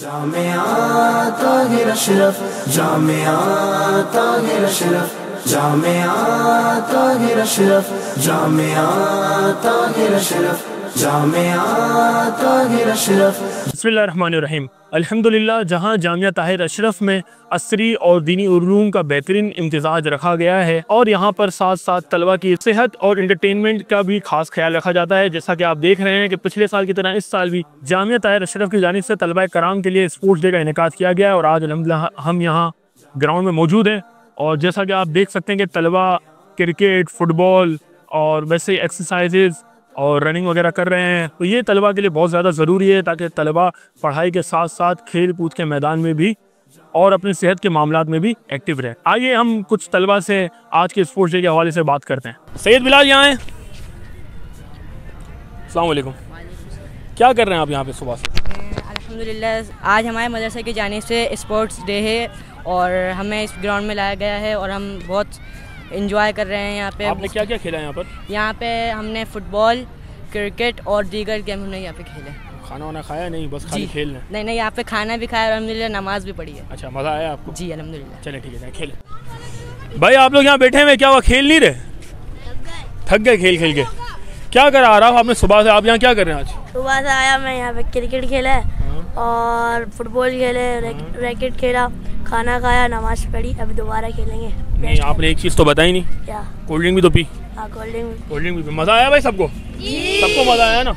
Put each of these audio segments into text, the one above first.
जामिया ताहिर अशरफ, जामिया ताहिर अशरफ, जामिया ताहिर अशरफ, जामिया ताहिर अशरफ, जामिया ताहिर अशरफ। बिस्मिल्लाहिर्रहमानिर्रहीम। अल्हम्दुलिल्लाह, जहाँ जामिया ताहिर अशरफ में असरी और दीनी उलूम का बेहतरीन इम्तिज़ाज रखा गया है और यहाँ पर साथ साथ तलबा की सेहत और एंटरटेनमेंट का भी खास ख्याल रखा जाता है। जैसा कि आप देख रहे हैं कि पिछले साल की तरह इस साल भी जामिया ताहिर अशरफ की जानिब से तलबा कराम के लिए स्पोर्ट्स डे का इनेकाद किया गया है और आज अल्हम्दुलिल्लाह हम यहाँ ग्राउंड में मौजूद हैं। और जैसा कि आप देख सकते हैं कि तलबा क्रिकेट, फुटबॉल और वैसे एक्सरसाइजेज़ और रनिंग वगैरह कर रहे हैं। तो ये तलबा के लिए बहुत ज़्यादा ज़रूरी है ताकि तलबा पढ़ाई के साथ साथ खेल कूद के मैदान में भी और अपनी सेहत के मामलात में भी एक्टिव रहे। आइए हम कुछ तलबा से आज के स्पोर्ट्स डे के हवाले से बात करते हैं। सैयद बिलाल यहाँ हैं। अस्सलाम वालेकुम। क्या कर रहे हैं आप यहाँ पे सुबह से? अल्हम्दुलिल्लाह, आज हमारे मदरसे की जानिब से स्पोर्ट्स डे है और हमें इस ग्राउंड में लाया गया है और हम बहुत इंजॉय कर रहे हैं यहाँ पे। आपने क्या क्या खेला है यहाँ पर? यहाँ पे हमने फुटबॉल, क्रिकेट और दीगर गेम हमने यहाँ पे खेले। खाना वाना खाया नहीं, बस खाली खेलना? नहीं, यहाँ पे खाना भी खाया और अल्हम्दुलिल्लाह नमाज भी पढ़ी है। अच्छा, मज़ा आया आपको? जी अल्हम्दुलिल्लाह। चले ठीक है, खेले। भाई आप लोग यहाँ बैठे हुए, क्या हुआ, खेल नहीं रहे? थक गए खेल खेल के? क्या करा आ रहा हूँ आपने सुबह से? आप यहाँ क्या कर रहे हैं आज? सुबह से आया मैं यहाँ पे, क्रिकेट खेला और फुटबॉल खेले, रैकेट खेला, खाना खाया, नमाज पढ़ी, अभी दोबारा खेलेंगे। नहीं, आपने एक चीज़ तो बताई नहीं। क्या? कोल्ड ड्रिंक भी तो पी। हाँ, कोल्ड ड्रिंक भी। मज़ा आया भाई सबको? सबको मज़ा आया ना?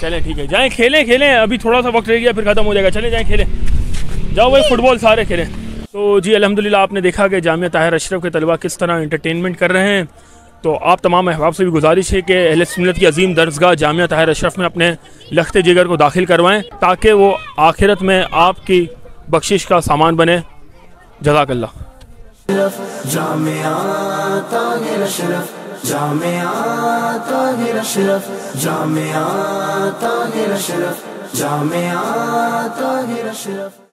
चले ठीक है, जाएँ खेलें। अभी थोड़ा सा वक्त रह गया, फिर ख़त्म हो जाएगा। चले जाएँ खेलें, जाओ भाई, फुटबॉल सारे खेलें। तो जी अल्हम्दुलिल्लाह, आपने देखा कि जामिया ताहिर अशरफ के तलबा किस तरह एंटरटेनमेंट कर रहे हैं। तो आप तमाम अहबाब से भी गुजारिश है कि अहले सुन्नत की अजीम दरसगाह जामिया ताहिर अशरफ में अपने लख्ते जिगर को दाखिल करवाएं ताकि वो आखिरत में आपकी बख्शिश का सामान बने। जज़ाकल्लाह। जामिया ताहिर अशरफ, जामिया ताहिर अशरफ, जामिया ताहिर अशरफ, जामिया ताहिर अशरफ।